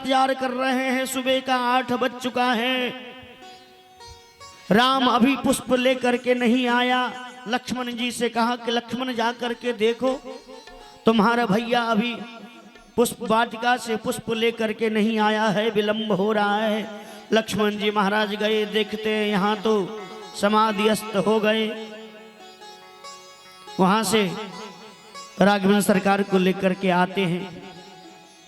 इंतजार कर रहे हैं। सुबह का 8 बज चुका है। राम अभी पुष्प लेकर के नहीं आया। लक्ष्मण जी से कहा कि लक्ष्मण जा करके देखो, तुम्हारा भैया अभी पुष्प वाटिका से पुष्प लेकर के नहीं आया है, विलंब हो रहा है। लक्ष्मण जी महाराज गए, देखते हैं यहाँ तो समाधिस्थ हो गए। वहां से राघवेंद्र सरकार को लेकर के आते हैं।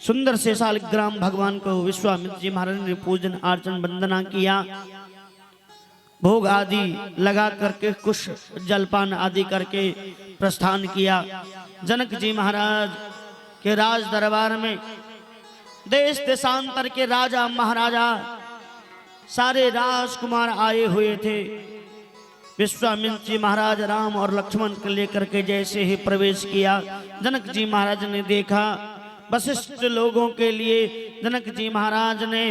सुंदर से शालिग्राम भगवान को विश्वामित्र जी महाराज ने पूजन अर्चन वंदना किया, भोग आदि लगा करके कुछ जलपान आदि करके प्रस्थान किया। जनक जी महाराज के राज दरबार में देश देशांतर के राजा महाराजा सारे राजकुमार आए हुए थे। विश्वामित्र जी महाराज राम और लक्ष्मण को लेकर के जैसे ही प्रवेश किया, जनक जी महाराज ने देखा वशिष्ठ लोगों के लिए जनक जी महाराज ने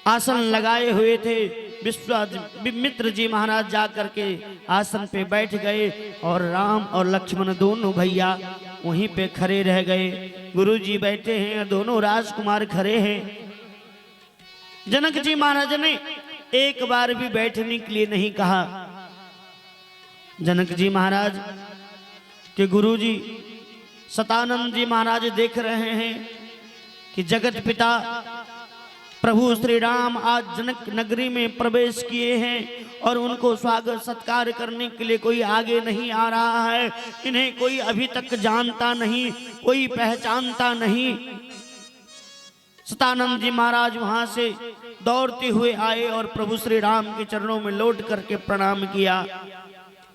आसन लगाए हुए थे। विश्वामित्र जी महाराज जा करके आसन पे बैठ गए और राम और लक्ष्मण दोनों भैया वहीं पे खड़े रह गए। गुरु जी बैठे हैं, दोनों राजकुमार खड़े हैं। जनक जी महाराज ने एक बार भी बैठने के लिए नहीं कहा। जनक जी महाराज के गुरु जी सतानंद जी महाराज देख रहे हैं कि जगत पिता प्रभु श्री राम आज जनक नगरी में प्रवेश किए हैं और उनको स्वागत सत्कार करने के लिए कोई आगे नहीं आ रहा है। इन्हें कोई अभी तक जानता नहीं, कोई पहचानता नहीं। सतानंद जी महाराज वहां से दौड़ते हुए आए और प्रभु श्री राम के चरणों में लौट करके प्रणाम किया।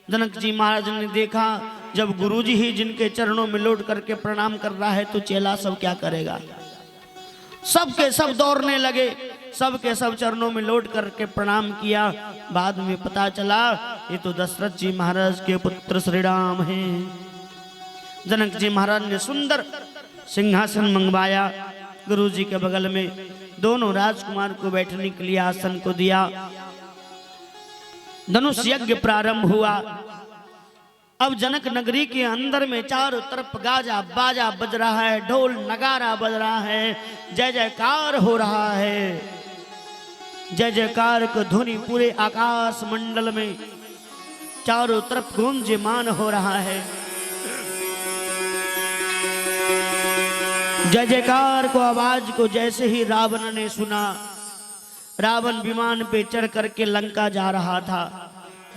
जनक जी महाराज ने देखा जब गुरुजी ही जिनके चरणों में लौट करके प्रणाम कर रहा है तो चेला सब क्या करेगा। सब के सब दौड़ने लगे, सब के सब चरणों में लौट करके प्रणाम किया। बाद में पता चला ये तो दशरथ जी महाराज के पुत्र श्री राम हैं। जनक जी महाराज ने सुंदर सिंहासन मंगवाया, गुरु जी के बगल में दोनों राजकुमार को बैठने के लिए आसन को दिया। धनुष यज्ञ प्रारंभ हुआ। अब जनक नगरी के अंदर में चारों तरफ गाजा बाजा बज रहा है, ढोल नगारा बज रहा है, जय जयकार हो रहा है। जय जयकार को ध्वनि पूरे आकाश मंडल में चारों तरफ गूंजमान हो रहा है। जय जयकार को आवाज को जैसे ही रावण ने सुना, रावण विमान पे चढ़ करके लंका जा रहा था।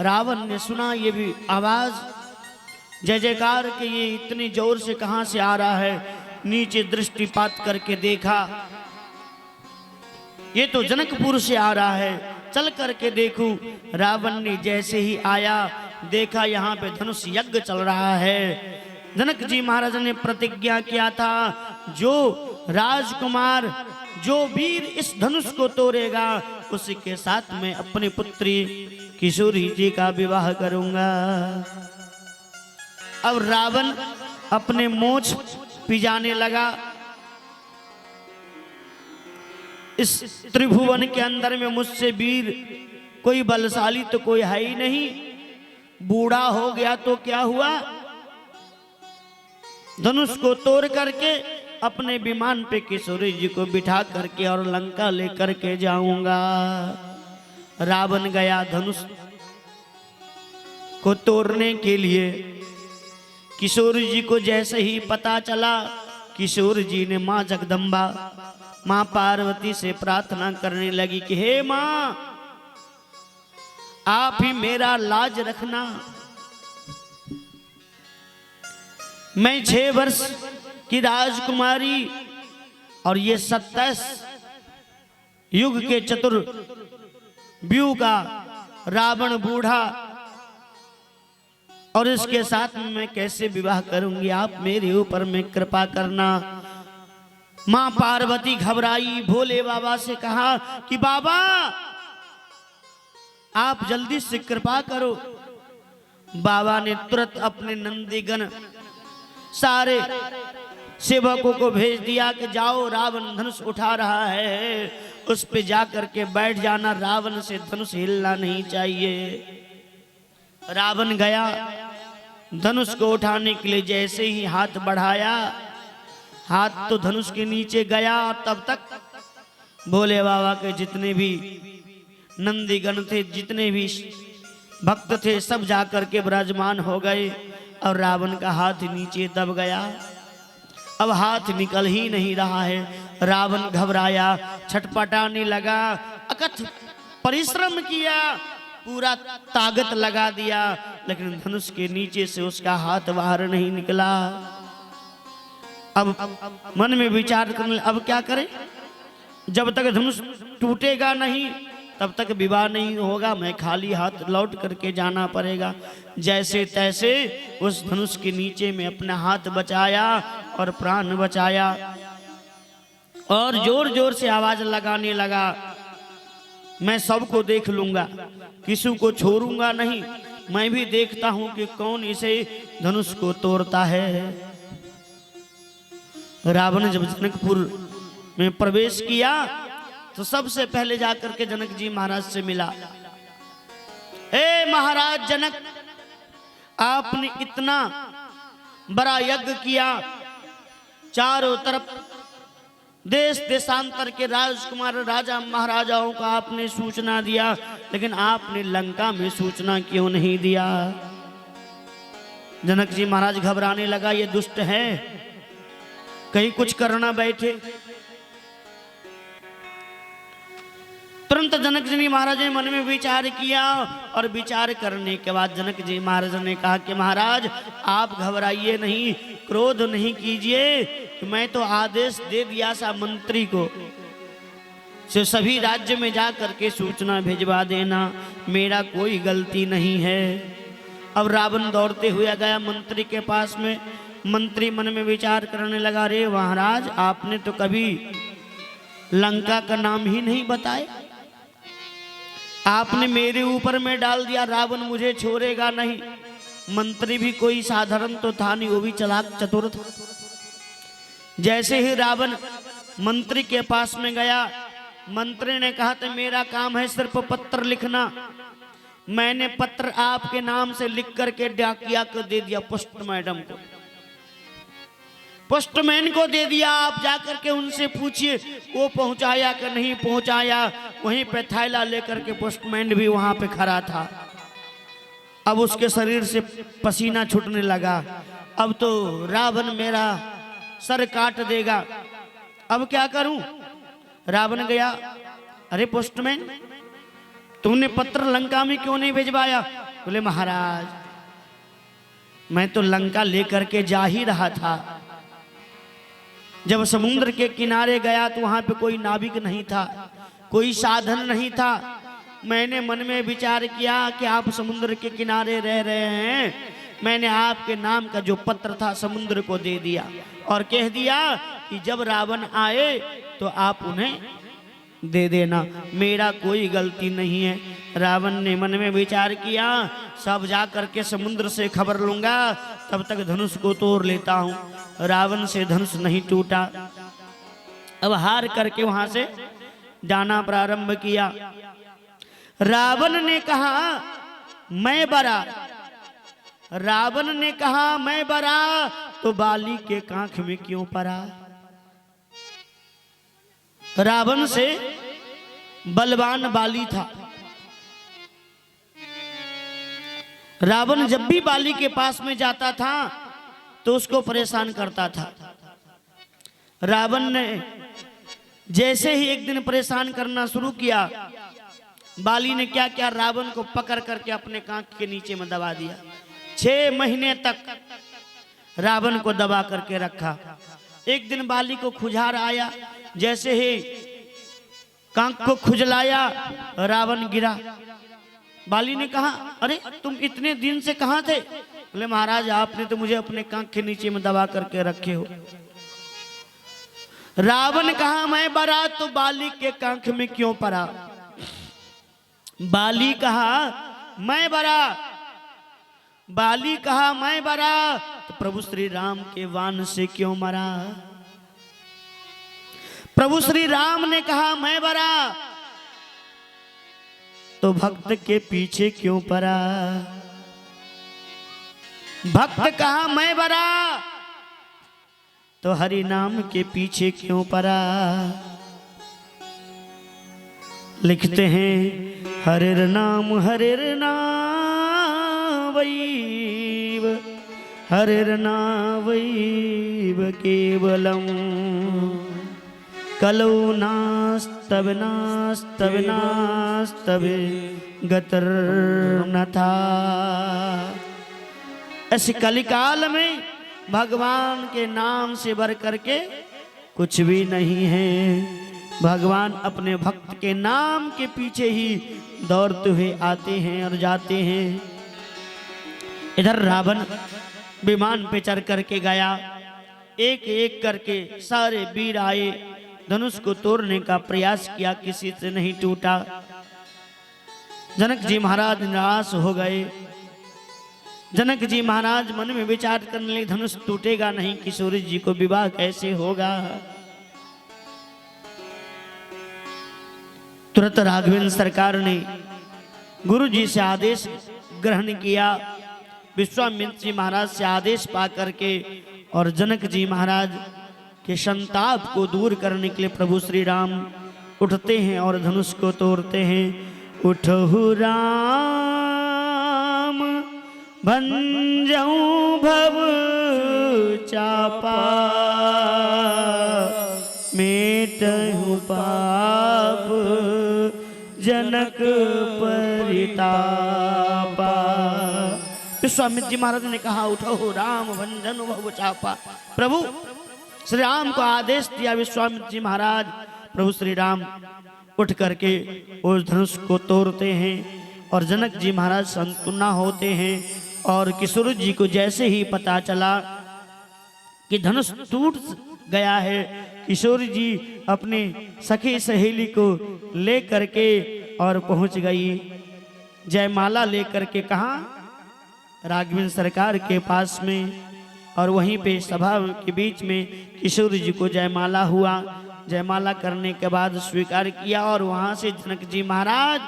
रावण ने सुना ये भी आवाज जय जयकार के, ये इतनी जोर से कहां से आ रहा है। नीचे दृष्टिपात करके देखा ये तो जनकपुर से आ रहा है। चल करके देखूं। रावण ने जैसे ही आया देखा यहाँ पे धनुष यज्ञ चल रहा है। जनक जी महाराज ने प्रतिज्ञा किया था जो राजकुमार जो वीर इस धनुष को तोड़ेगा उसी के साथ मैं अपनी पुत्री किशोरी जी का विवाह करूंगा। अब रावण अपने मोछ पिजाने लगा। इस त्रिभुवन के अंदर में मुझसे वीर कोई बलशाली तो कोई है ही नहीं। बूढ़ा हो गया तो क्या हुआ, धनुष को तोड़ करके अपने विमान पे किशोरी जी को बिठा करके और लंका लेकर के जाऊंगा। रावण गया धनुष को तोड़ने के लिए। किशोर जी को जैसे ही पता चला, किशोर जी ने माँ जगदम्बा माँ पार्वती से प्रार्थना करने लगी कि हे माँ आप ही मेरा लाज रखना। मैं 6 वर्ष की राजकुमारी और ये 27 युग के चतुर्व्यूह का रावण बूढ़ा, और इसके साथ में मैं कैसे विवाह करूंगी। आप मेरे ऊपर में कृपा करना। मां पार्वती घबराई, भोले बाबा से कहा कि बाबा आप जल्दी से कृपा करो। बाबा ने तुरंत अपने नंदीगण सारे सेवकों को भेज दिया कि जाओ रावण धनुष उठा रहा है, उस पे जाकर के बैठ जाना, रावण से धनुष हिलना नहीं चाहिए। रावण गया धनुष को उठाने के लिए, जैसे ही हाथ बढ़ाया हाथ तो धनुष के नीचे गया। तब तक भोले बाबा के जितने भी नंदीगण थे, जितने भी भक्त थे, सब जाकर के विराजमान हो गए और रावण का हाथ नीचे दब गया। अब हाथ निकल ही नहीं रहा है। रावण घबराया, छटपटाने लगा, अकथ परिश्रम किया, पूरा ताकत लगा दिया, लेकिन धनुष के नीचे से उसका हाथ बाहर नहीं निकला। अब मन में विचार करने, अब क्या करें? जब तक धनुष टूटेगा नहीं तब तक विवाह नहीं होगा, मैं खाली हाथ लौट करके जाना पड़ेगा। जैसे तैसे उस धनुष के नीचे में अपना हाथ बचाया और प्राण बचाया और जोर जोर से आवाज लगाने लगा, मैं सबको देख लूंगा, किसी को छोड़ूंगा नहीं, मैं भी देखता हूं कि कौन इसे धनुष को तोड़ता है। रावण जब जनकपुर में प्रवेश किया तो सबसे पहले जाकर के जनक जी महाराज से मिला। ए महाराज जनक, आपने इतना बड़ा यज्ञ किया, चारों तरफ देश देशांतर के राजकुमार राजा महाराजाओं का आपने सूचना दिया, लेकिन आपने लंका में सूचना क्यों नहीं दिया? जनक जी महाराज घबराने लगा, ये दुष्ट है, कहीं कुछ करना बैठे। तुरंत जनक जी महाराज ने मन में विचार किया और विचार करने के बाद जनक जी महाराज ने कहा कि महाराज आप घबराइए नहीं, क्रोध नहीं कीजिए, मैं तो आदेश दे दिया सा मंत्री को से सभी राज्य में जा करके सूचना भेजवा देना, मेरा कोई गलती नहीं है। अब रावण दौड़ते हुए गया मंत्री के पास में। मंत्री मन में विचार करने लगा, रे महाराज आपने तो कभी लंका का नाम ही नहीं बताया, आपने मेरे ऊपर में डाल दिया, रावण मुझे छोड़ेगा नहीं। मंत्री भी कोई साधारण तो था नहीं, वो भी चालाक चतुर था। जैसे ही रावण मंत्री के पास में गया, मंत्री ने कहा था मेरा काम है सिर्फ पत्र लिखना, मैंने पत्र आपके नाम से लिख करके डाकिया को दे दिया, पोस्ट मैडम को, पोस्टमैन को दे दिया, आप जाकर के उनसे पूछिए वो पहुंचाया कि नहीं पहुंचाया। वहीं पे थैला लेकर के पोस्टमैन भी वहां पे खड़ा था। अब उसके शरीर से पसीना छूटने लगा, अब तो रावण मेरा सर काट देगा, अब क्या करूं? रावण गया, अरे पोस्टमैन तुमने पत्र लंका में क्यों नहीं भिजवाया? बोले महाराज मैं तो लंका लेकर के जा ही रहा था, जब समुद्र के किनारे गया तो वहां पे कोई नाविक नहीं था, कोई साधन नहीं था। मैंने मन में विचार किया कि आप समुद्र के किनारे रह रहे हैं, मैंने आपके नाम का जो पत्र था समुद्र को दे दिया और कह दिया कि जब रावण आए तो आप उन्हें दे देना, मेरा कोई गलती नहीं है। रावण ने मन में विचार किया, सब जा करके समुद्र से खबर लूंगा, तब तक धनुष को तोड़ लेता हूं। रावण से धनुष नहीं टूटा। अब हार करके वहां से जाना प्रारंभ किया। रावण ने कहा मैं बरा, रावण ने कहा मैं बरा, तो बाली के कांख में क्यों पड़ा? रावण से बलवान बाली था। रावण जब भी बाली के पास में जाता था तो उसको परेशान करता था। रावण ने जैसे ही एक दिन परेशान करना शुरू किया, बाली ने क्या किया, रावण को पकड़ करके अपने कांख के नीचे में दबा दिया। 6 महीने तक रावण को दबा करके रखा। एक दिन बाली को खुजलार आया, जैसे ही कांख को खुजलाया रावण गिरा। बाली ने कहा अरे तुम इतने दिन से कहां थे? बोले महाराज आपने तो मुझे अपने कांख के नीचे में दबा करके रखे हो। रावण कहा मैं बरा, तो बाली के कांख में क्यों पड़ा? बाली कहा मैं बरा, बाली कहा मैं बरा, तो प्रभु श्री राम के वान से क्यों मरा? प्रभु श्री राम ने कहा मैं बरा, तो भक्त के पीछे क्यों पड़ा? भक्त कहा मैं बरा, तो हरि नाम के पीछे क्यों पड़ा। लिखते हैं हरिर नाम वैव हरिर नावैव केवलम कलौ नास्तव गतर न था। ऐसे कलिकाल में भगवान के नाम से बढ़ करके कुछ भी नहीं है। भगवान अपने भक्त के नाम के पीछे ही दौड़ते हुए आते हैं और जाते हैं। इधर रावण विमान पे चढ़ करके गया, एक एक करके सारे वीर आए, धनुष को तोड़ने का प्रयास किया, किसी से नहीं टूटा। जनक जी महाराज निराश हो गए। जनक जी महाराज मन में विचार करने लगे, धनुष टूटेगा नहीं, किशोरी जी को विवाह कैसे होगा। तुरंत राघवेंद्र सरकार ने गुरु जी से आदेश ग्रहण किया, विश्वामित्र जी महाराज से आदेश पा करके, और जनक जी महाराज के संताप को दूर करने के लिए प्रभु श्री राम उठते हैं और धनुष को तोड़ते हैं। उठहु राम भंजऊ भव चापा मेटहु पाप जनक परितापा। विश्वामित्र जी महाराज ने कहा, उठो राम भंजन भव चापा। प्रभु श्री राम को आदेश दिया। विश्वामित्र जी महाराज प्रभु श्री राम उठ करके उस धनुष को तोड़ते हैं और जनक जी महाराज संतुना होते हैं। और किशोर जी को जैसे ही पता चला कि धनुष टूट गया है, किशोर जी अपने सखी सहेली को ले करके और पहुंच गई। जयमाला लेकर के कहा, राघवेंद्र सरकार के पास में, और वहीं पे सभा के बीच में किशोर जी को जयमाला हुआ। जयमाला करने के बाद स्वीकार किया और वहां से जनक जी महाराज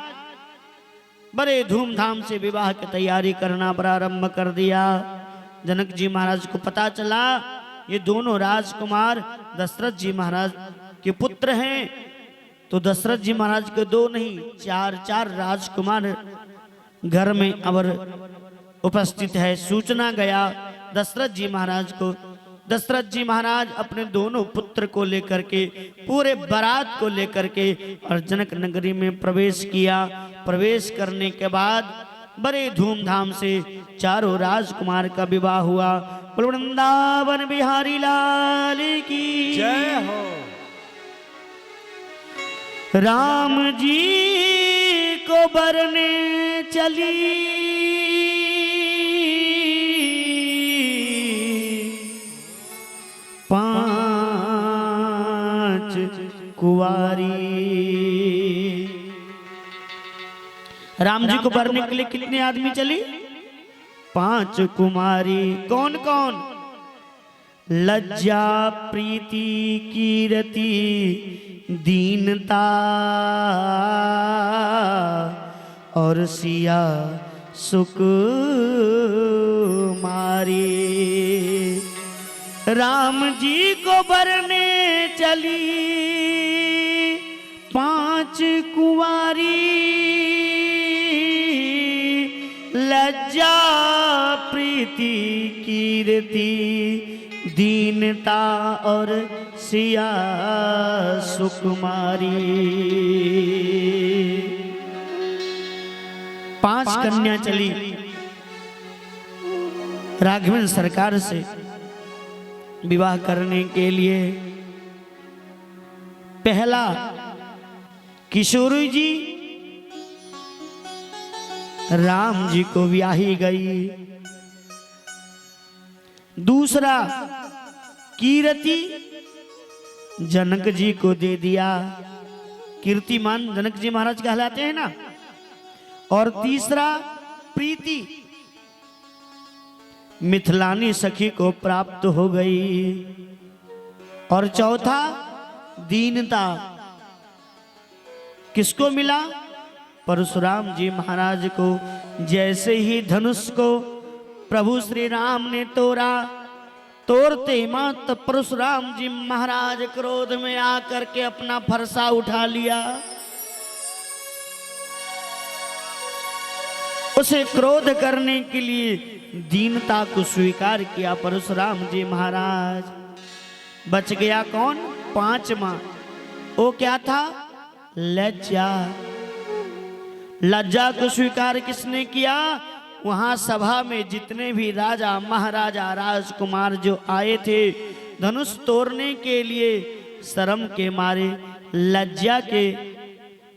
बड़े धूमधाम से विवाह की तैयारी करना प्रारंभ कर दिया। जनक जी महाराज को पता चला ये दोनों राजकुमार दशरथ जी महाराज के पुत्र हैं। तो दशरथ जी महाराज के दो नहीं, चार राजकुमार घर में अवर उपस्थित है। सूचना गया दशरथ जी महाराज को। दशरथ जी महाराज अपने दोनों पुत्र को लेकर के, पूरे बारात को लेकर के और जनक नगरी में प्रवेश किया। प्रवेश करने के बाद बड़े धूमधाम से चारों राजकुमार का विवाह हुआ। वृंदावन बिहारी लाल की जय हो। राम जी को बरने चली पांच कुंवारी। राम जी को बरने के लिए कितने आदमी चली? 5 कुमारी। कौन कौन? लज्जा प्रीति कीरति दीनता और सिया सुकुमारी। राम जी को बरने चली 5 कुंवारी। लज्जा प्रीति कीर्ति दीनता और सिया सुकुमारी। 5 कन्या चली राघवेंद्र सरकार से विवाह करने के लिए। पहला किशोर जी राम जी को ब्याही गई। दूसरा कीर्ति जनक जी को दे दिया। कीर्तिमान जनक जी महाराज कहलाते हैं ना। और तीसरा प्रीति मिथिलानी सखी को प्राप्त हो गई। और चौथा दीनता किसको मिला? परशुराम जी महाराज को। जैसे ही धनुष को प्रभु श्री राम ने तोड़ा तोड़ते मात परशुराम जी महाराज क्रोध में आकर के अपना फरसा उठा लिया। उसे क्रोध करने के लिए दीनता को स्वीकार किया परशुराम जी महाराज। बच गया कौन? पांचवा। वो क्या था? लज्जा। लज्जा को स्वीकार किसने किया? वहां सभा में जितने भी राजा महाराजा राजकुमार जो आए थे धनुष तोड़ने के लिए, शर्म के मारे लज्जा के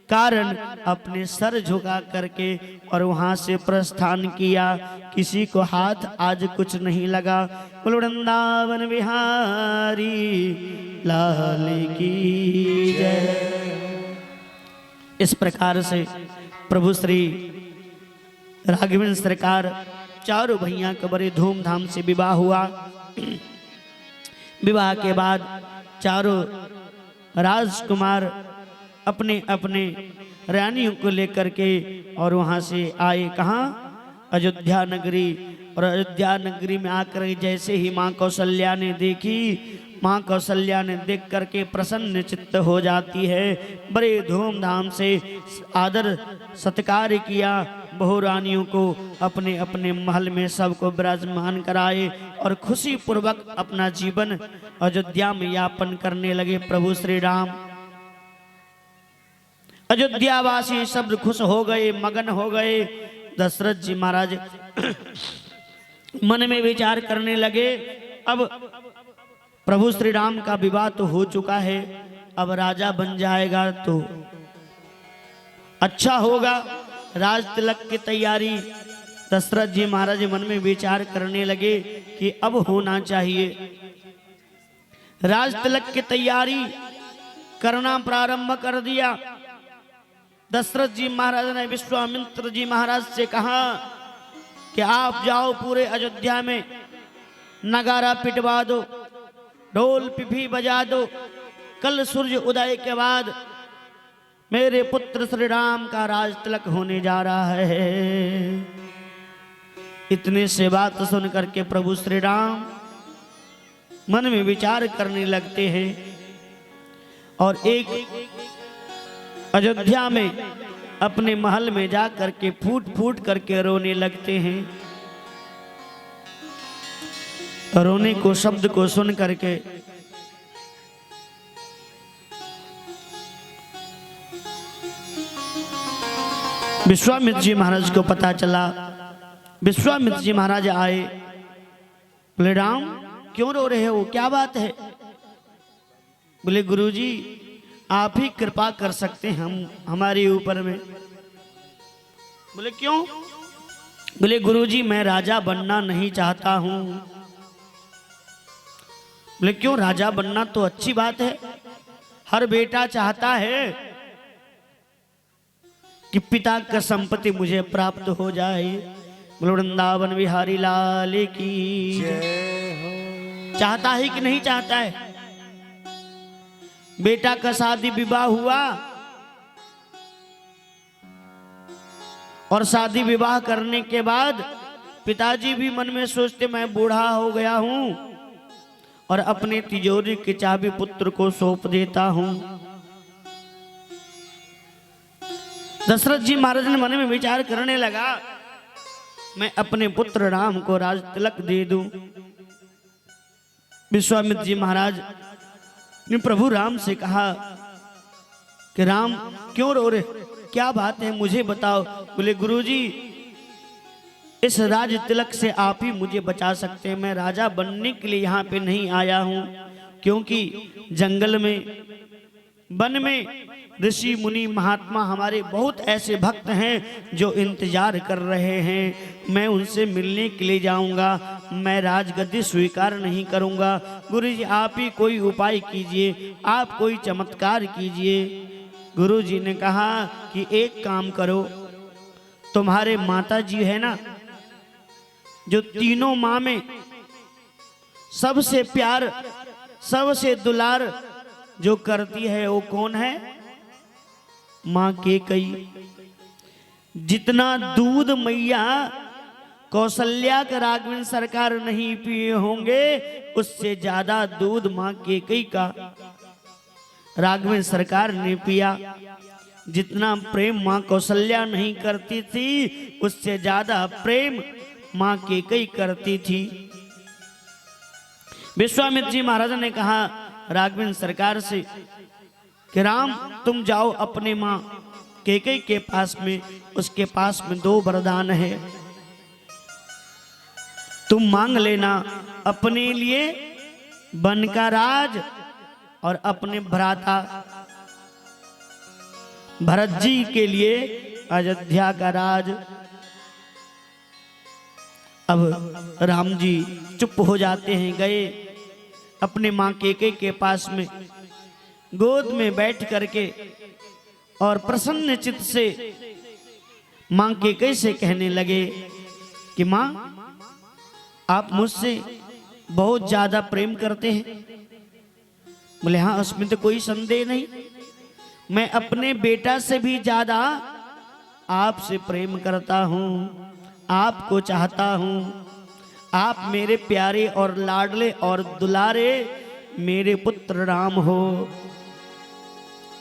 कारण अपने सर झुका करके और वहां से प्रस्थान किया। किसी को हाथ आज कुछ नहीं लगा। बोलो वृंदावन बिहारी लाल की जय। इस प्रकार से प्रभु श्री राघवेंद्र सरकार चारों भैया का बड़े धूमधाम से विवाह हुआ। विवाह के बाद चारों राजकुमार अपने अपने रानियों को लेकर के और वहां से आए कहाँ? अयोध्या नगरी। और अयोध्या नगरी में आकर जैसे ही माँ कौशल्या ने देखी, माँ कौशल्या ने देख करके प्रसन्न चित्त हो जाती है। बड़े धूमधाम से आदर सत्कार किया। बहु रानियों को अपने अपने महल में सबको विराजमान कराए और खुशी पूर्वक अपना जीवन अयोध्या में यापन करने लगे प्रभु श्री राम। अयोध्यावासी सब खुश हो गए, मगन हो गए। दशरथ जी महाराज मन में विचार करने लगे, अब प्रभु श्री राम का विवाह तो हो चुका है, अब राजा बन जाएगा तो अच्छा होगा। राज तिलक की तैयारी दशरथ जी महाराज मन में विचार करने लगे कि अब होना चाहिए। राज तिलक की तैयारी करना प्रारंभ कर दिया। दशरथ जी महाराज ने विश्वामित्र जी महाराज से कहा कि आप जाओ पूरे अयोध्या में नगारा पिटवा दो, ढोल पिपी बजा दो। कल सूर्य उदय के बाद मेरे पुत्र श्री राम का राज तिलक होने जा रहा है। इतने से बात सुन करके प्रभु श्री राम मन में विचार करने लगते हैं और एक अयोध्या में अपने महल में जा करके फूट फूट करके रोने लगते हैं। रोने को शब्द को सुन करके विश्वामित्र जी महाराज को पता चला। विश्वामित्र जी महाराज आए, बोले राम क्यों रो रहे हो, क्या बात है? बोले गुरुजी आप ही कृपा कर सकते हैं हमारे ऊपर में। बोले क्यों? बोले गुरुजी मैं राजा बनना नहीं चाहता हूं। बोले क्यों? राजा बनना तो अच्छी बात है, हर बेटा चाहता है कि पिता का संपत्ति मुझे प्राप्त हो जाए। बोले वृंदावन बिहारी लाल की चाहता है कि नहीं चाहता है? बेटा का शादी विवाह हुआ और शादी विवाह करने के बाद पिताजी भी मन में सोचते मैं बूढ़ा हो गया हूं और अपने तिजोरी की चाबी पुत्र को सौंप देता हूं। दशरथ जी महाराज ने मन में विचार करने लगा, मैं अपने पुत्र राम को राज तिलक दे दूं। विश्वामित्र जी महाराज ने प्रभु राम से कहा कि राम क्यों रो रहे, क्या बात है मुझे बताओ। बोले गुरुजी इस राज तिलक से आप ही मुझे बचा सकते हैं। मैं राजा बनने के लिए यहाँ पे नहीं आया हूँ, क्योंकि जंगल में वन में ऋषि मुनि महात्मा हमारे बहुत ऐसे भक्त हैं जो इंतजार कर रहे हैं। मैं उनसे मिलने के लिए जाऊंगा, मैं राजगद्दी स्वीकार नहीं करूंगा। गुरुजी आप ही कोई उपाय कीजिए, आप कोई चमत्कार कीजिए। गुरुजी ने कहा कि एक काम करो, तुम्हारे माता जी है ना, जो तीनों माँ में सबसे प्यार सबसे दुलार जो करती है वो कौन है? माँ कैकेयी। जितना दूध मैया कौशल्या का राघवेंद्र सरकार नहीं पिए होंगे, उससे ज्यादा दूध मां कैकेयी का राघवेंद्र सरकार ने पिया। जितना प्रेम मां कौशल्या नहीं करती थी, उससे ज्यादा प्रेम मां कैकेयी करती थी। विश्वामित्र जी महाराज ने कहा राघवेंद्र सरकार से कि राम तुम जाओ अपने मां कैकेयी के पास में, उसके पास में 2 वरदान है, तुम मांग लेना अपने लिए वन का राज और अपने भ्राता भरत जी के लिए अयोध्या का राज। अब राम जी चुप हो जाते हैं, गए अपने मां कैकेयी के पास में, गोद में बैठ करके और प्रसन्न चित्त से मां कैकेयी से कहने लगे कि मां आप मुझसे बहुत ज्यादा प्रेम करते हैं। बोले हाँ, उसमें तो कोई संदेह नहीं, मैं अपने बेटा से भी ज्यादा आपसे प्रेम करता हूं, आपको चाहता हूं, आप मेरे प्यारे और लाडले और दुलारे मेरे पुत्र राम हो।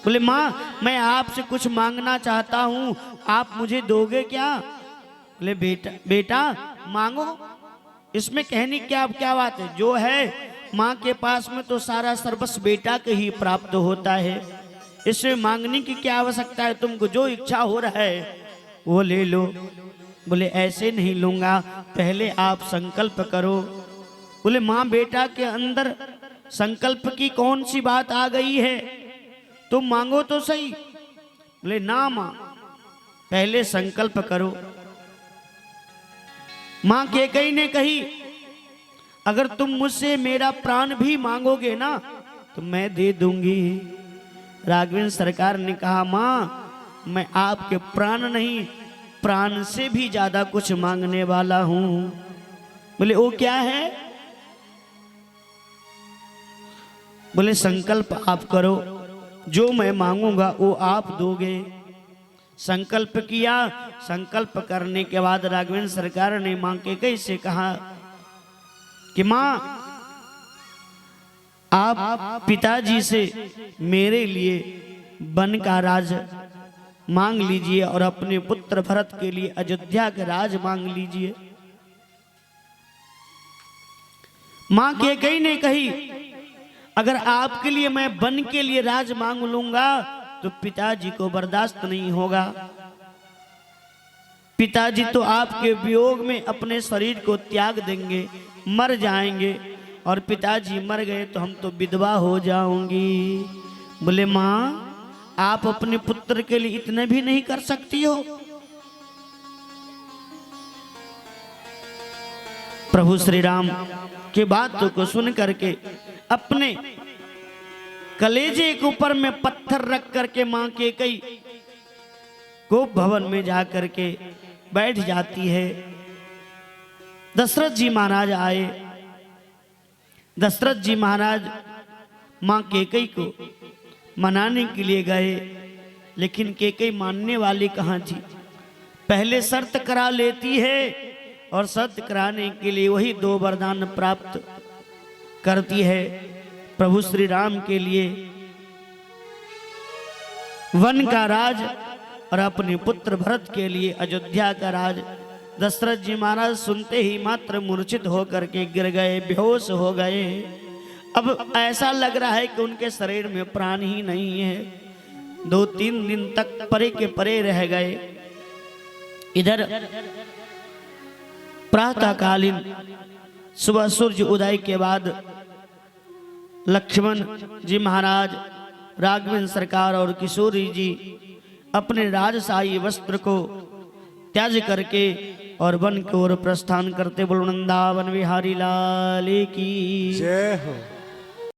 बोले मां मैं आपसे कुछ मांगना चाहता हूं, आप मुझे दोगे क्या? बोले बेटा मांगो, इसमें कहने क्या बात है, जो है मां के पास में तो सारा सर्वस्व बेटा के ही प्राप्त होता है, इसमें मांगने की क्या आवश्यकता है, तुमको जो इच्छा हो रहा है वो ले लो। बोले ऐसे नहीं लूंगा, पहले आप संकल्प करो। बोले मां बेटा के अंदर संकल्प की कौन सी बात आ गई है, तुम मांगो तो सही। बोले ना मां, पहले संकल्प करो। मां कैकेयी ने कही अगर तुम मुझसे मेरा प्राण भी मांगोगे ना तो मैं दे दूंगी। राघवेंद्र सरकार ने कहा मां मैं आपके प्राण नहीं, प्राण से भी ज्यादा कुछ मांगने वाला हूं। बोले वो क्या है? बोले संकल्प आप करो, जो मैं मांगूंगा वो आप दोगे। संकल्प किया, संकल्प करने के बाद राघवेंद्र सरकार ने मां कैकेयी से कहा कि मां आप पिताजी से मेरे लिए वन का राज मांग लीजिए और अपने पुत्र भरत के लिए अयोध्या का राज मांग लीजिए। मां कैकेयी ने कही अगर आपके लिए मैं वन के लिए राज मांग लूंगा तो पिताजी को बर्दाश्त नहीं होगा, पिताजी तो आपके वियोग में अपने शरीर को त्याग देंगे, मर जाएंगे, और पिताजी मर गए तो हम तो विधवा हो जाऊंगी। बोले मां आप अपने पुत्र के लिए इतने भी नहीं कर सकती हो? प्रभु श्री राम की बातों को सुन करके अपने कलेजे के ऊपर में पत्थर रख करके मां कैकेयी गोप भवन में जा करके बैठ जाती है। दशरथ जी महाराज आए, दशरथ जी महाराज मां कैकेयी को मनाने के लिए गए, लेकिन कैकेयी मानने वाली कहाँ थी। पहले शर्त करा लेती है और शर्त कराने के लिए वही 2 वरदान प्राप्त करती है। प्रभु श्री राम के लिए वन का राज और अपने पुत्र भरत के लिए अयोध्या का राज। दशरथ जी महाराज सुनते ही मात्र मूर्छित होकर के गिर गए, बेहोश हो गए। अब ऐसा लग रहा है कि उनके शरीर में प्राण ही नहीं है। 2-3 दिन तक परे के परे रह गए। इधर प्रातःकालीन सुबह सूर्य उदय के बाद लक्ष्मण जी महाराज, राघवेंद्र सरकार और किशोरी जी अपने राजशाही वस्त्र को त्याज करके और वन की ओर प्रस्थान करते। बोलो वृंदावन बिहारी लाल की जय हो।